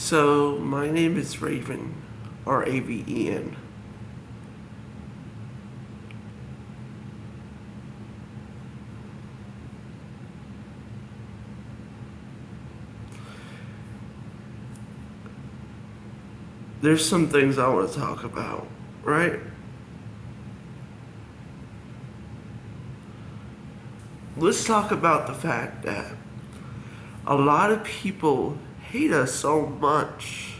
So, my name is Raven, or AVEN. There's some things I want to talk about, right? Let's talk about the fact that a lot of people hate us so much.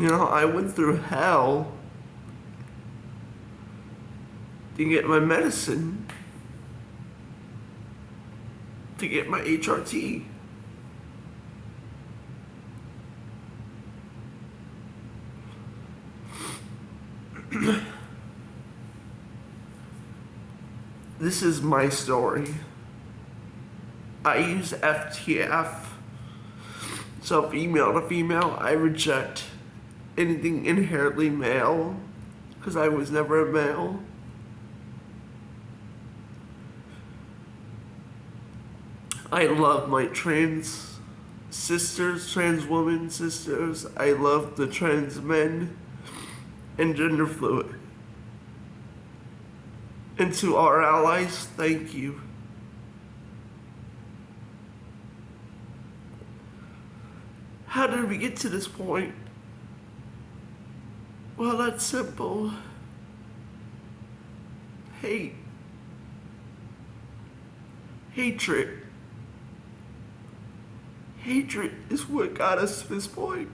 I went through hell to get my medicine, to get my HRT. This is my story. I use FTF. So, female to female, I reject anything inherently male because I was never a male. I love my trans sisters, trans women sisters. I love the trans men and gender fluid. And to our allies, thank you. How did we get to this point? Well, that's simple. Hate. Hatred. Hatred is what got us to this point.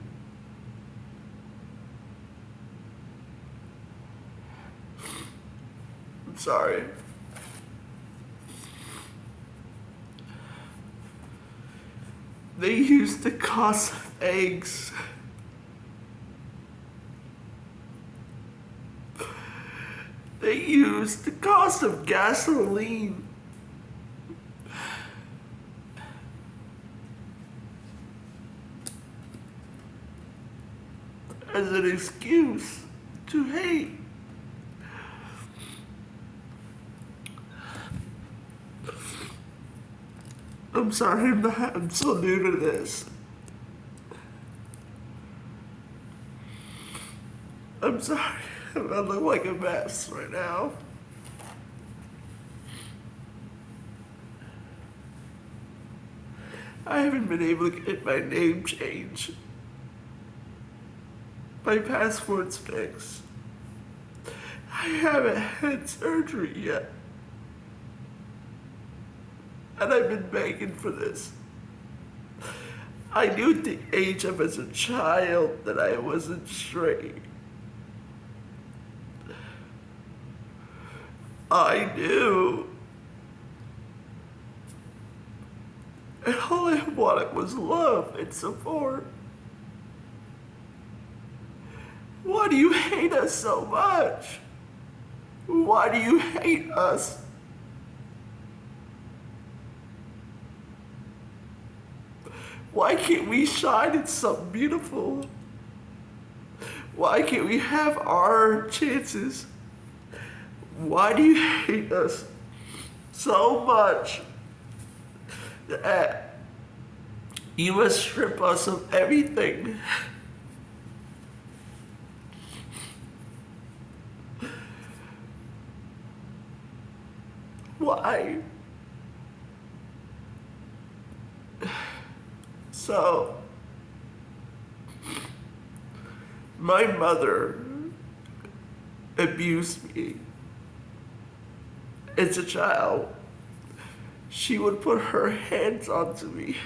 I'm sorry. They used the cost of eggs. They used the cost of gasoline as an excuse to hate. I'm sorry, I'm so new to this. I'm sorry, I look like a mess right now. I haven't been able to get my name changed. My passport's fixed. I haven't had surgery yet. And I've been begging for this. I knew at the age of as a child that I wasn't straight. I knew. And all I wanted was love and support. Why do you hate us so much? Why do you hate us? Why can't we shine in something beautiful? Why can't we have our chances? Why do you hate us so much that you must strip us of everything? Why? So, my mother abused me as a child. She would put her hands onto me.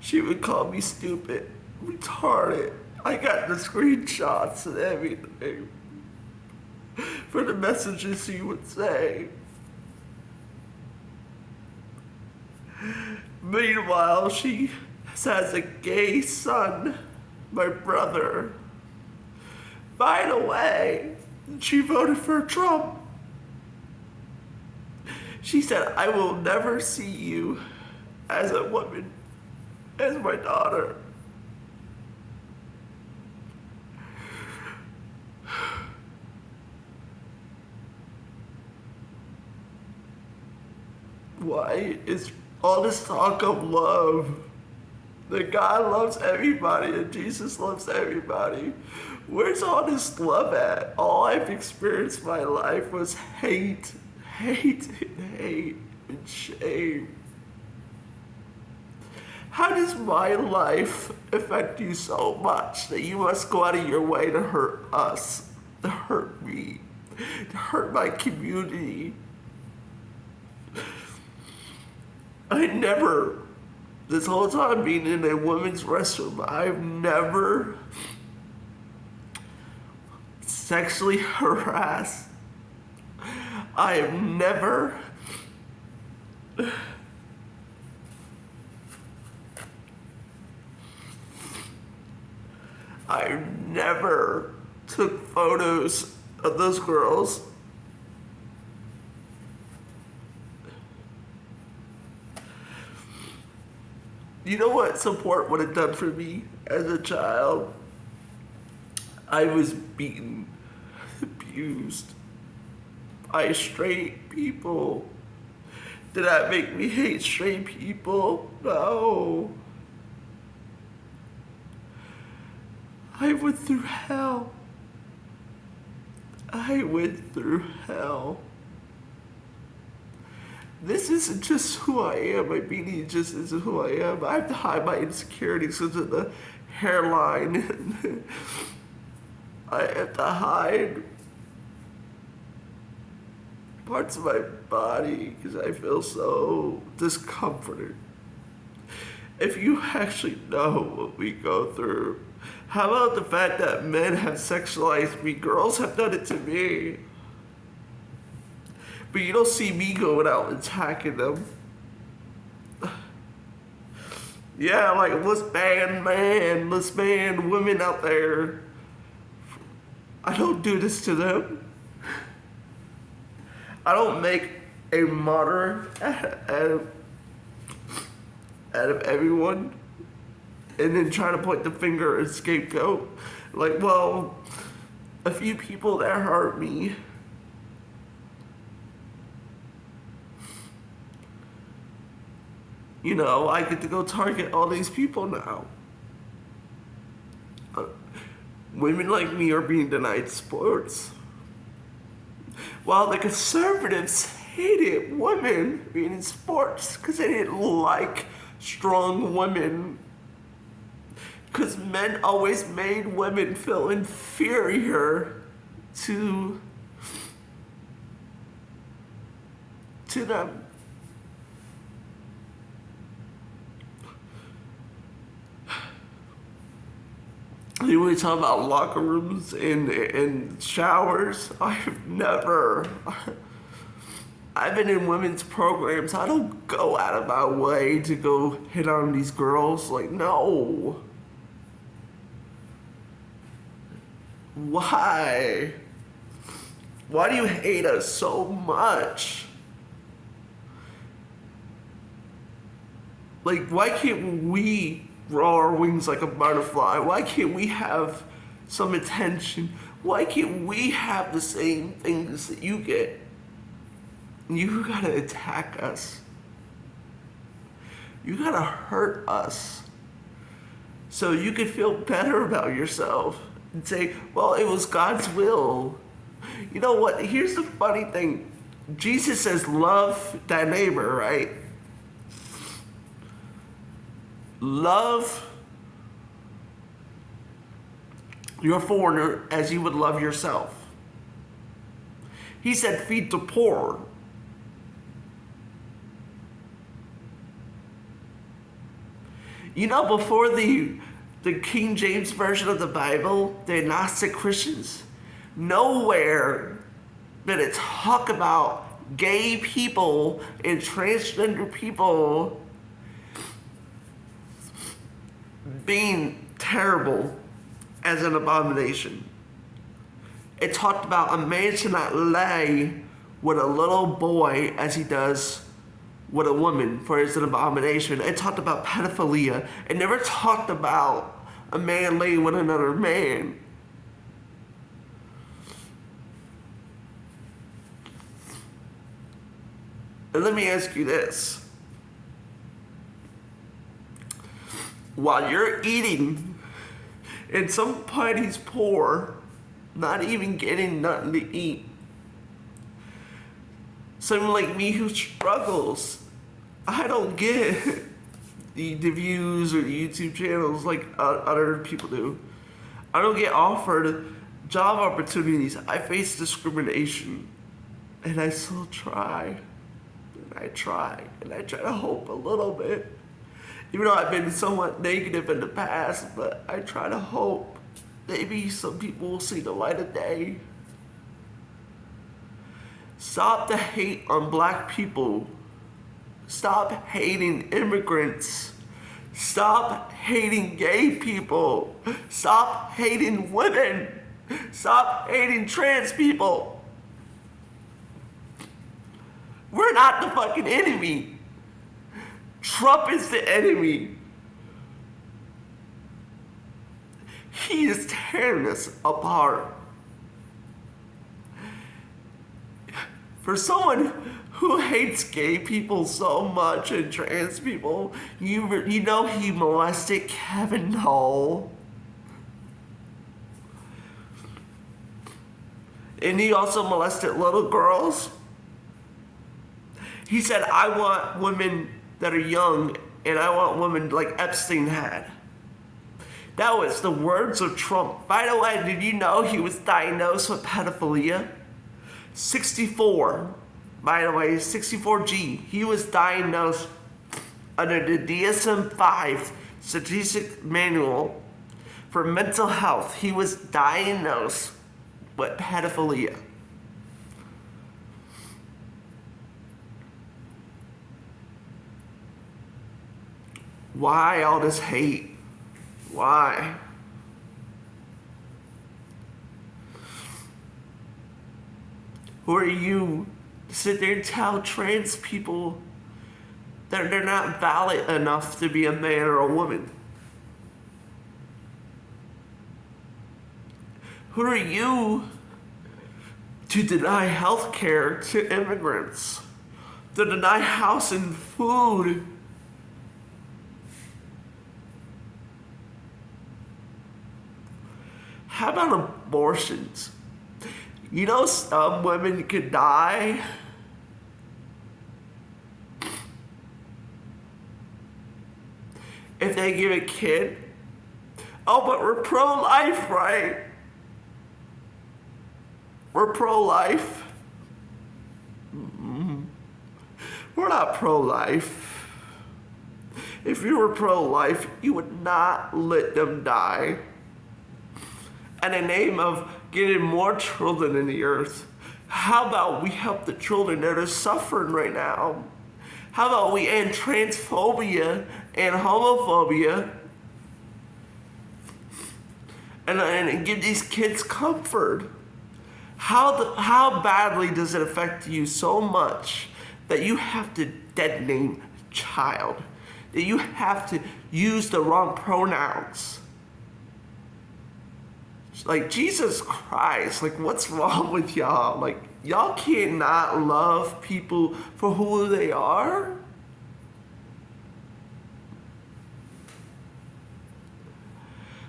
She would call me stupid, retarded. I got the screenshots and everything for the messages she would say. Meanwhile, she has a gay son, my brother. By the way, she voted for Trump. She said, I will never see you as a woman, as my daughter. Why is all this talk of love? That God loves everybody and Jesus loves everybody. Where's all this love at? All I've experienced in my life was hate, hate, and hate, and shame. How does my life affect you so much that you must go out of your way to hurt us, to hurt me, to hurt my community? I never, this whole time being in a women's restroom, I've never sexually harassed. I have never took photos of those girls. You know what support would have done for me as a child? I was beaten, abused by straight people. Did that make me hate straight people? No. I went through hell. I went through hell. This isn't just who I am. My beanie just isn't who I am. I have to hide my insecurities because of the hairline. I have to hide parts of my body because I feel so discomforted. If you actually know what we go through, how about the fact that men have sexualized me? Girls have done it to me. But you don't see me going out and attacking them. Yeah, like, let's ban women out there. I don't do this to them. I don't make a martyr out of everyone and then try to point the finger and scapegoat. Like, well, a few people that hurt me. You know, I get to go target all these people now. Women like me are being denied sports. While the conservatives hated women being in sports because they didn't like strong women. Because men always made women feel inferior to them. You want to talk about locker rooms and showers? I've been in women's programs. I don't go out of my way to go hit on these girls. Like, no. Why? Why do you hate us so much? Like, why can't we grow our wings like a butterfly? Why can't we have some attention? Why can't we have the same things that you get? You gotta attack us. You gotta hurt us so you can feel better about yourself and say, well, it was God's will. You know what? Here's the funny thing. Jesus says, love thy neighbor, right? Love your foreigner as you would love yourself. He said, feed the poor. You know, before the King James Version of the Bible, the Gnostic Christians, nowhere did it talk about gay people and transgender people being terrible as an abomination. It talked about a man should not lay with a little boy as he does with a woman, for it's an abomination. It talked about pedophilia. It never talked about a man laying with another man. And let me ask you this. While you're eating, and somebody's poor, not even getting nothing to eat, someone like me who struggles, I don't get the views or the YouTube channels like other people do. I don't get offered job opportunities. I face discrimination, and I still try. And I try to hope a little bit. Even though I've been somewhat negative in the past, but I try to hope maybe some people will see the light of day. Stop the hate on black people. Stop hating immigrants. Stop hating gay people. Stop hating women. Stop hating trans people. We're not the fucking enemy. Trump is the enemy. He is tearing us apart. For someone who hates gay people so much and trans people, you know he molested Kevin Hall. And he also molested little girls. He said, I want women that are young, and I want women like Epstein had. That was the words of Trump. By the way, did you know he was diagnosed with pedophilia? 64, by the way, 64G. He was diagnosed under the DSM-5 Statistic Manual for Mental Health. He was diagnosed with pedophilia. Why all this hate? Why? Who are you to sit there and tell trans people that they're not valid enough to be a man or a woman? Who are you to deny health care to immigrants? To deny house and food? How about abortions? You know some women could die if they give a kid. Oh, but we're pro-life, right? We're pro-life. We're not pro-life. If you were pro-life, you would not let them die in the name of getting more children in the earth. How about we help the children that are suffering right now? How about we end transphobia and homophobia and give these kids comfort? How badly does it affect you so much that you have to detonate a child? That you have to use the wrong pronouns? Like, Jesus Christ, like, what's wrong with y'all? Like, y'all can't not love people for who they are?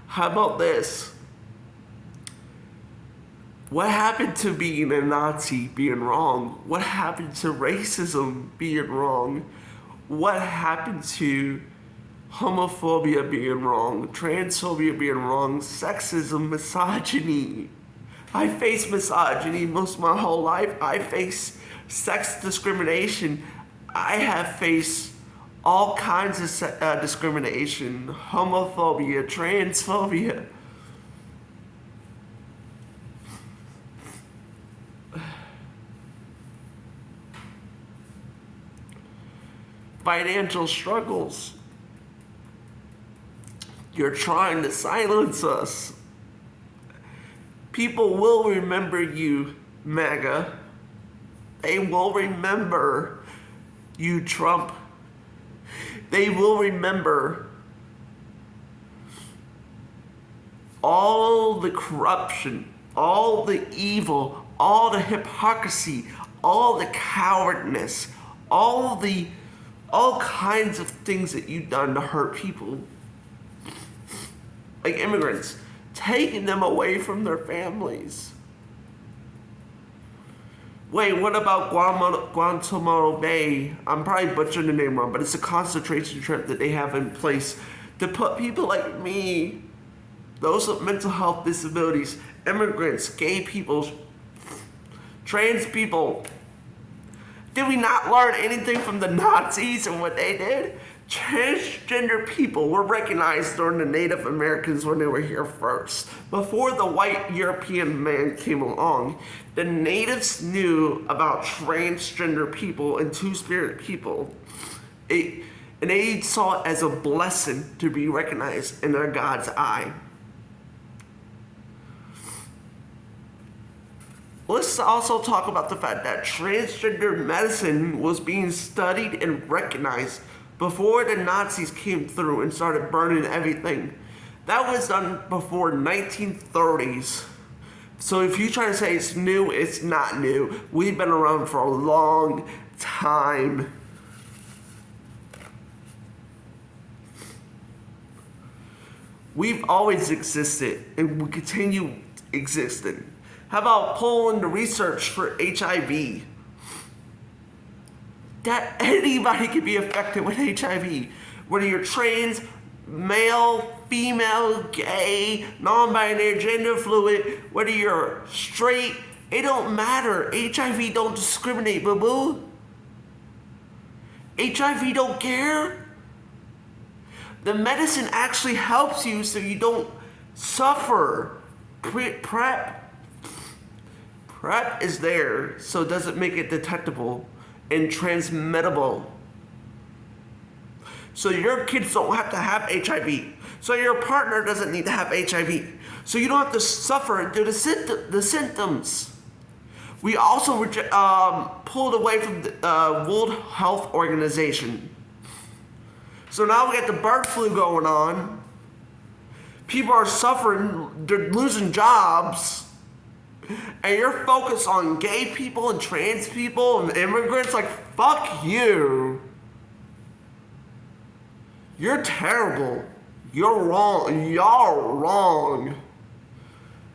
How about this? What happened to being a Nazi being wrong? What happened to racism being wrong? What happened to homophobia being wrong, transphobia being wrong, sexism, misogyny? I face misogyny most of my whole life. I face sex discrimination. I have faced all kinds of discrimination, homophobia, transphobia. Financial struggles. You're trying to silence us. People will remember you, MAGA. They will remember you, Trump. They will remember all the corruption, all the evil, all the hypocrisy, all the cowardness, all kinds of things that you've done to hurt people, like immigrants, taking them away from their families. Wait, what about Guantanamo Bay? I'm probably butchering the name wrong, but it's a concentration camp that they have in place to put people like me, those with mental health disabilities, immigrants, gay people, trans people. Did we not learn anything from the Nazis and what they did? Transgender people were recognized during the Native Americans when they were here first. Before the white European man came along, the natives knew about transgender people and two-spirit people. And they saw it as a blessing to be recognized in their God's eye. Let's also talk about the fact that transgender medicine was being studied and recognized before the Nazis came through and started burning everything. That was done before 1930s. So if you try to say it's new, it's not new. We've been around for a long time. We've always existed and we continue existing. How about pulling the research for HIV? That anybody can be affected with HIV. Whether you're trans, male, female, gay, non-binary, gender fluid, whether you're straight, it don't matter. HIV don't discriminate, boo-boo. HIV don't care. The medicine actually helps you so you don't suffer. PrEP is there so it doesn't make it detectable and transmittable. So your kids don't have to have HIV. So your partner doesn't need to have HIV. So you don't have to suffer and do the symptoms. We also pulled away from the World Health Organization. So now we got the bird flu going on. People are suffering, they're losing jobs. And you're focused on gay people and trans people and immigrants, like, fuck you. You're terrible. You're wrong. Y'all wrong.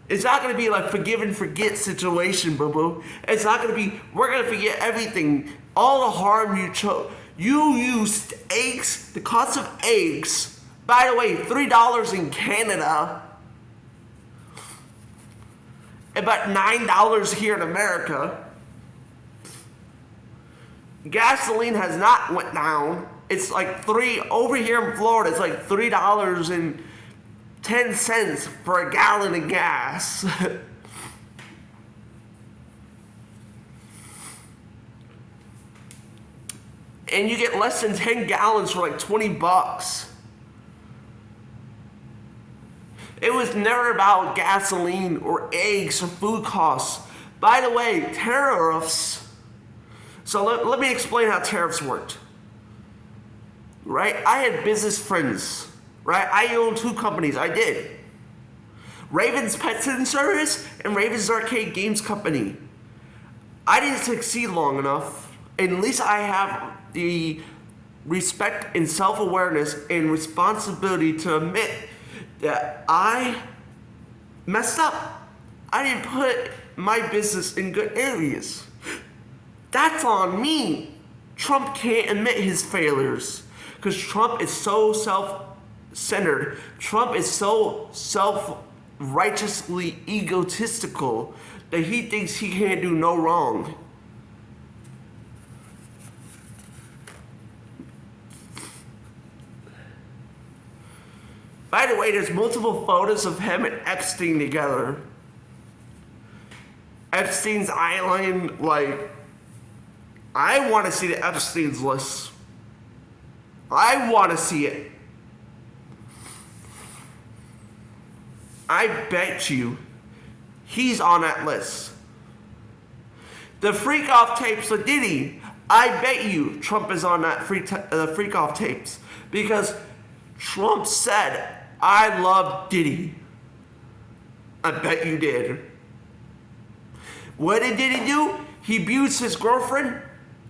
It's not going to be like forgive and forget situation, boo-boo. It's not going to be, we're going to forget everything. All the harm you chose. You used eggs, the cost of eggs. By the way, $3 in Canada. About $9 here in America. Gasoline has not went down. It's like over here in Florida, it's like $3.10 for a gallon of gas. And you get less than 10 gallons for like $20. It was never about gasoline or eggs or food costs. By the way, tariffs. So let me explain how tariffs worked. Right? I had business friends. Right? I owned 2 companies. I did. Raven's Pet Sitting Service and Raven's Arcade Games Company. I didn't succeed long enough. And at least I have the respect and self-awareness and responsibility to admit that I messed up. I didn't put my business in good areas. That's on me. Trump can't admit his failures because Trump is so self-centered. Trump is so self-righteously egotistical that he thinks he can't do no wrong. By the way, there's multiple photos of him and Epstein together. Epstein's Island, like, I want to see the Epstein's list. I want to see it. I bet you he's on that list. The freak off tapes with Diddy, I bet you Trump is on that freak off tapes because Trump said, I love Diddy. I bet you did. What did Diddy do? He abused his girlfriend.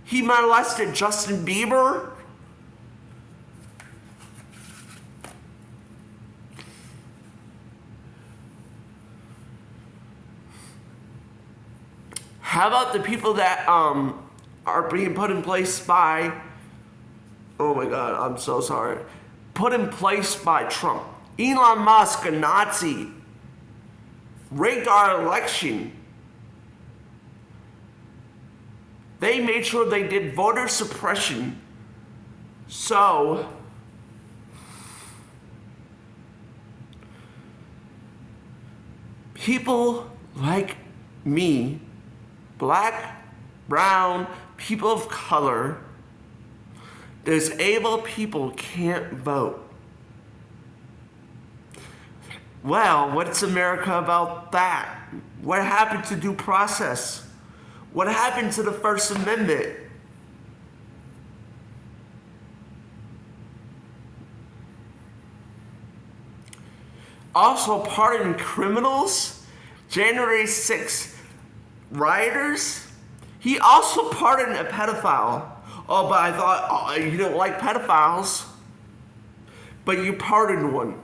He molested Justin Bieber. How about the people that are being put in place by, oh my God, I'm so sorry, put in place by Trump? Elon Musk, a Nazi, rigged our election. They made sure they did voter suppression. So people like me, black, brown, people of color, disabled people can't vote. Well, what's America about that? What happened to due process? What happened to the First Amendment? Also pardon criminals, January 6th rioters. He also pardoned a pedophile. Oh, but I thought, you don't like pedophiles. But you pardoned one.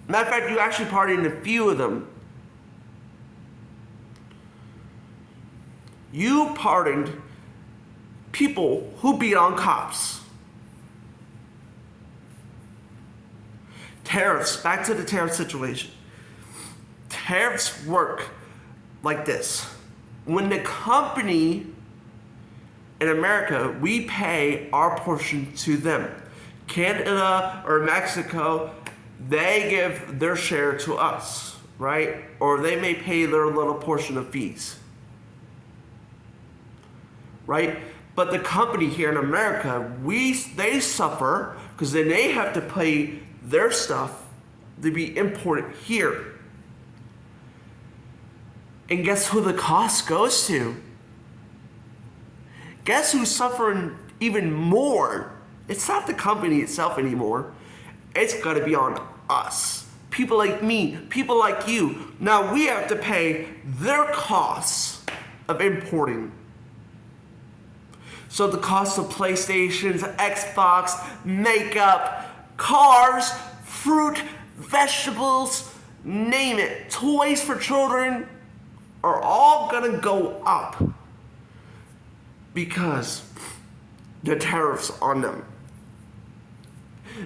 Matter of fact, you actually pardoned a few of them. You pardoned people who beat on cops. Tariffs, back to the tariff situation. Tariffs work like this. When the company in America, we pay our portion to them. Canada or Mexico, they give their share to us, right? Or they may pay their little portion of fees, right? But the company here in America, they suffer because then they have to pay their stuff to be imported here. And guess who the cost goes to? Guess who's suffering even more? It's not the company itself anymore. It's got to be on us. People like me, people like you. Now we have to pay their costs of importing. So the cost of PlayStations, Xbox, makeup, cars, fruit, vegetables, name it, toys for children are all gonna go up because the tariffs on them.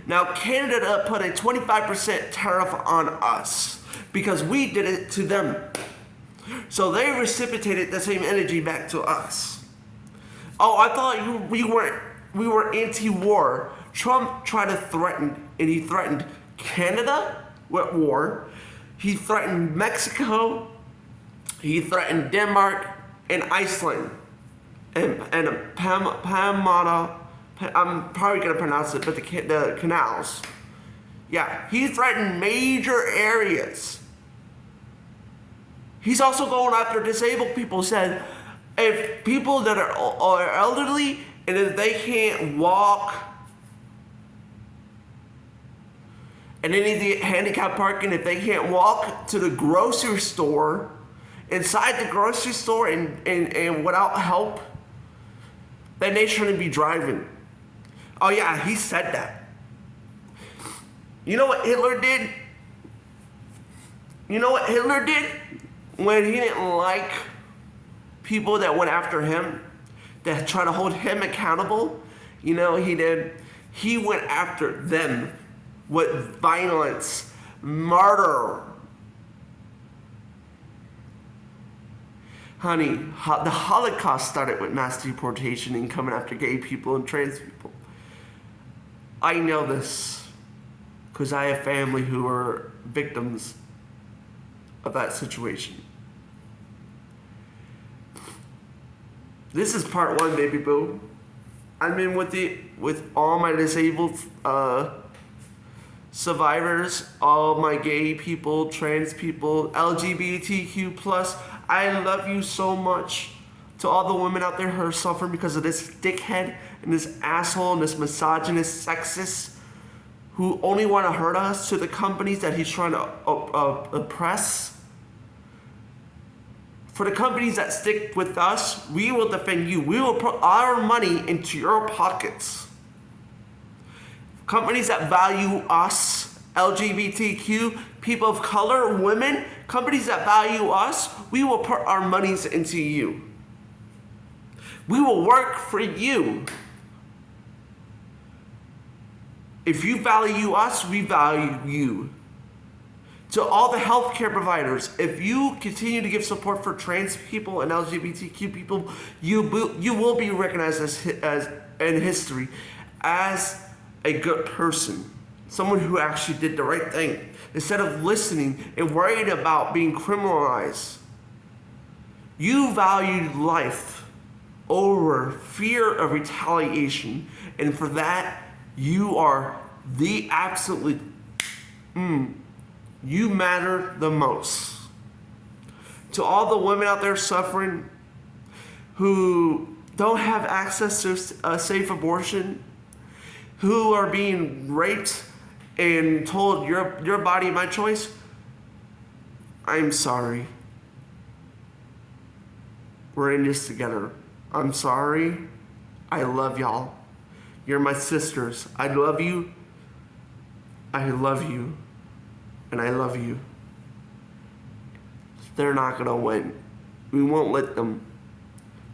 Now Canada put a 25% tariff on us because we did it to them. So they reciprocated the same energy back to us. Oh, I thought we were anti-war. Trump tried to threaten, and he threatened Canada with war. He threatened Mexico. He threatened Denmark and Iceland and Panama. I'm probably gonna pronounce it, but the canals. Yeah, he threatened major areas. He's also going after disabled people. Said if people that are elderly and if they can't walk, and they need the handicap parking, if they can't walk to the grocery store, inside the grocery store and without help, then they shouldn't be driving. Oh yeah, he said that. You know what Hitler did? You know what Hitler did when he didn't like people that went after him, that tried to hold him accountable? You know, he went after them with violence, murder. Honey, the Holocaust started with mass deportation and coming after gay people and trans people. I know this because I have family who are victims of that situation. This is part one, baby boo. I mean, with all my disabled survivors, all my gay people, trans people, LGBTQ plus. I love you so much. To all the women out there who are suffering because of this dickhead and this asshole and this misogynist sexist who only want to hurt us, to the companies that he's trying to oppress For the companies that stick with us, we will defend you. We will put our money into your pockets. Companies that value us, LGBTQ, people of color, women, companies that value us, we will put our monies into you. We will work for you. If you value us, we value you. To all the healthcare providers, if you continue to give support for trans people and LGBTQ people, you will be recognized as in history as a good person, someone who actually did the right thing instead of listening and worried about being criminalized. You valued life over fear of retaliation, and for that, you are the absolute. You matter the most. To all the women out there suffering who don't have access to a safe abortion, who are being raped and told your body, my choice, I'm sorry. We're in this together. I'm sorry. I love y'all. You're my sisters. I love you. I love you. And I love you. They're not gonna win. We won't let them.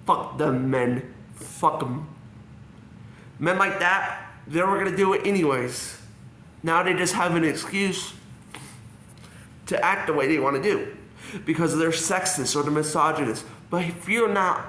Fuck them men. Fuck them. Men like that, they were gonna do it anyways. Now they just have an excuse to act the way they want to do because they're sexist or they're misogynist. But if you're not